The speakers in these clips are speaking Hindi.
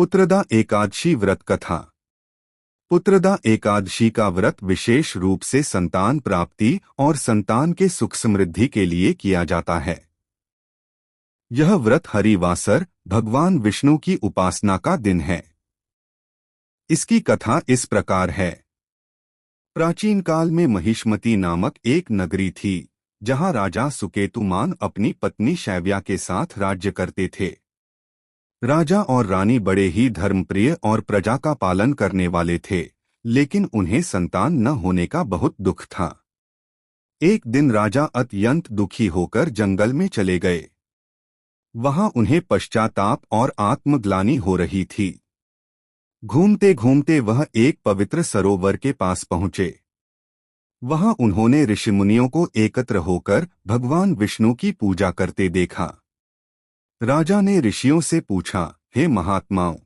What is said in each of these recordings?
पुत्रदा एकादशी व्रत कथा। पुत्रदा एकादशी का व्रत विशेष रूप से संतान प्राप्ति और संतान के सुख समृद्धि के लिए किया जाता है। यह व्रत हरिवासर भगवान विष्णु की उपासना का दिन है। इसकी कथा इस प्रकार है। प्राचीन काल में महिष्मती नामक एक नगरी थी, जहां राजा सुकेतुमान अपनी पत्नी शैव्या के साथ राज्य करते थे। राजा और रानी बड़े ही धर्मप्रिय और प्रजा का पालन करने वाले थे, लेकिन उन्हें संतान न होने का बहुत दुख था। एक दिन राजा अत्यंत दुखी होकर जंगल में चले गए। वहां उन्हें पश्चाताप और आत्मग्लानि हो रही थी। घूमते घूमते वह एक पवित्र सरोवर के पास पहुंचे। वहां उन्होंने ऋषिमुनियों को एकत्र होकर भगवान विष्णु की पूजा करते देखा। राजा ने ऋषियों से पूछा, हे महात्माओं,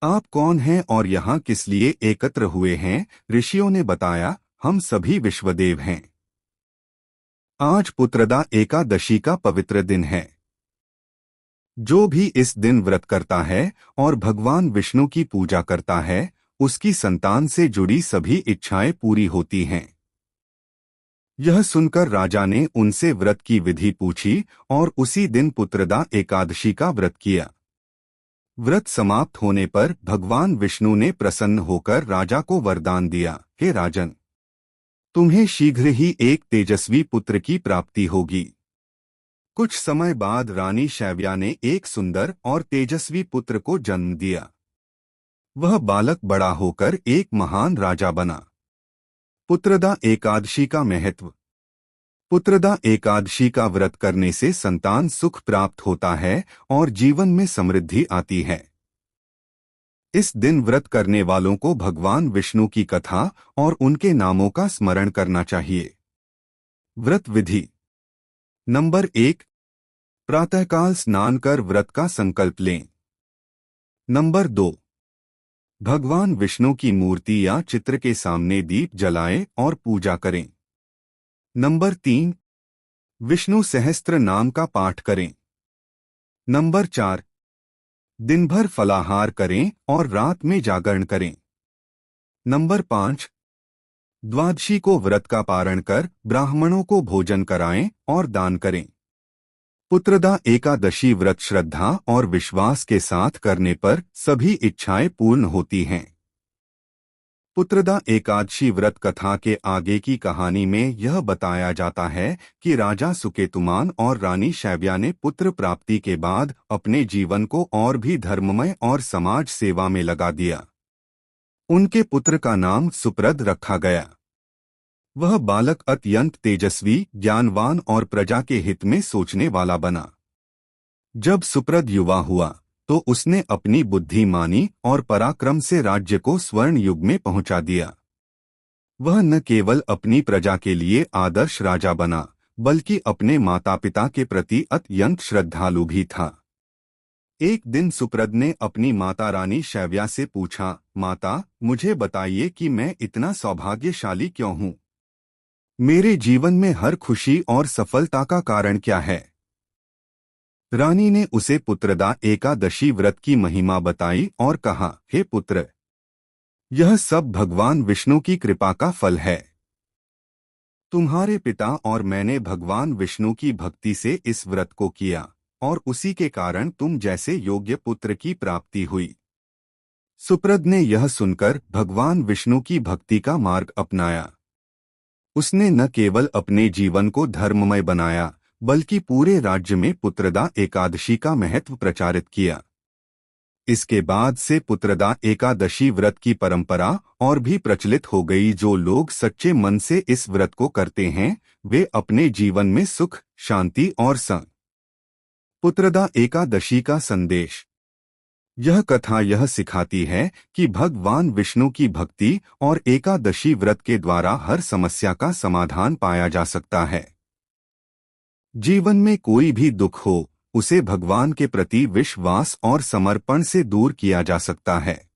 आप कौन हैं और यहाँ किस लिए एकत्र हुए हैं? ऋषियों ने बताया, हम सभी विश्वदेव हैं। आज पुत्रदा एकादशी का पवित्र दिन है। जो भी इस दिन व्रत करता है और भगवान विष्णु की पूजा करता है, उसकी संतान से जुड़ी सभी इच्छाएं पूरी होती हैं। यह सुनकर राजा ने उनसे व्रत की विधि पूछी और उसी दिन पुत्रदा एकादशी का व्रत किया। व्रत समाप्त होने पर भगवान विष्णु ने प्रसन्न होकर राजा को वरदान दिया, हे राजन, तुम्हें शीघ्र ही एक तेजस्वी पुत्र की प्राप्ति होगी। कुछ समय बाद रानी शैव्या ने एक सुंदर और तेजस्वी पुत्र को जन्म दिया। वह बालक बड़ा होकर एक महान राजा बना। पुत्रदा एकादशी का महत्व। पुत्रदा एकादशी का व्रत करने से संतान सुख प्राप्त होता है और जीवन में समृद्धि आती है। इस दिन व्रत करने वालों को भगवान विष्णु की कथा और उनके नामों का स्मरण करना चाहिए। व्रत विधि। नंबर 1, प्रातःकाल स्नान कर व्रत का संकल्प लें। नंबर 2, भगवान विष्णु की मूर्ति या चित्र के सामने दीप जलाएं और पूजा करें। नंबर 3, विष्णु सहस्त्र नाम का पाठ करें। नंबर 4, दिन भर फलाहार करें और रात में जागरण करें। नंबर 5, द्वादशी को व्रत का पारण कर ब्राह्मणों को भोजन कराएं और दान करें। पुत्रदा एकादशी व्रत श्रद्धा और विश्वास के साथ करने पर सभी इच्छाएं पूर्ण होती हैं। पुत्रदा एकादशी व्रत कथा के आगे की कहानी में यह बताया जाता है कि राजा सुकेतुमान और रानी शैव्या ने पुत्र प्राप्ति के बाद अपने जीवन को और भी धर्ममय और समाज सेवा में लगा दिया। उनके पुत्र का नाम सुप्रद रखा गया। वह बालक अत्यंत तेजस्वी, ज्ञानवान और प्रजा के हित में सोचने वाला बना। जब सुप्रद युवा हुआ तो उसने अपनी बुद्धिमानी और पराक्रम से राज्य को स्वर्ण युग में पहुंचा दिया। वह न केवल अपनी प्रजा के लिए आदर्श राजा बना, बल्कि अपने माता पिता के प्रति अत्यंत श्रद्धालु भी था। एक दिन सुप्रद ने अपनी माता रानी शैव्या से पूछा, माता, मुझे बताइए कि मैं इतना सौभाग्यशाली क्यों हूँ? मेरे जीवन में हर खुशी और सफलता का कारण क्या है? रानी ने उसे पुत्रदा एकादशी व्रत की महिमा बताई और कहा, हे पुत्र, यह सब भगवान विष्णु की कृपा का फल है। तुम्हारे पिता और मैंने भगवान विष्णु की भक्ति से इस व्रत को किया और उसी के कारण तुम जैसे योग्य पुत्र की प्राप्ति हुई। सुप्रद ने यह सुनकर भगवान विष्णु की भक्ति का मार्ग अपनाया। उसने न केवल अपने जीवन को धर्ममय बनाया, बल्कि पूरे राज्य में पुत्रदा एकादशी का महत्व प्रचारित किया। इसके बाद से पुत्रदा एकादशी व्रत की परंपरा और भी प्रचलित हो गई। जो लोग सच्चे मन से इस व्रत को करते हैं, वे अपने जीवन में सुख, शांति और पुत्रदा एकादशी का संदेश। यह कथा यह सिखाती है कि भगवान विष्णु की भक्ति और एकादशी व्रत के द्वारा हर समस्या का समाधान पाया जा सकता है। जीवन में कोई भी दुख हो, उसे भगवान के प्रति विश्वास और समर्पण से दूर किया जा सकता है।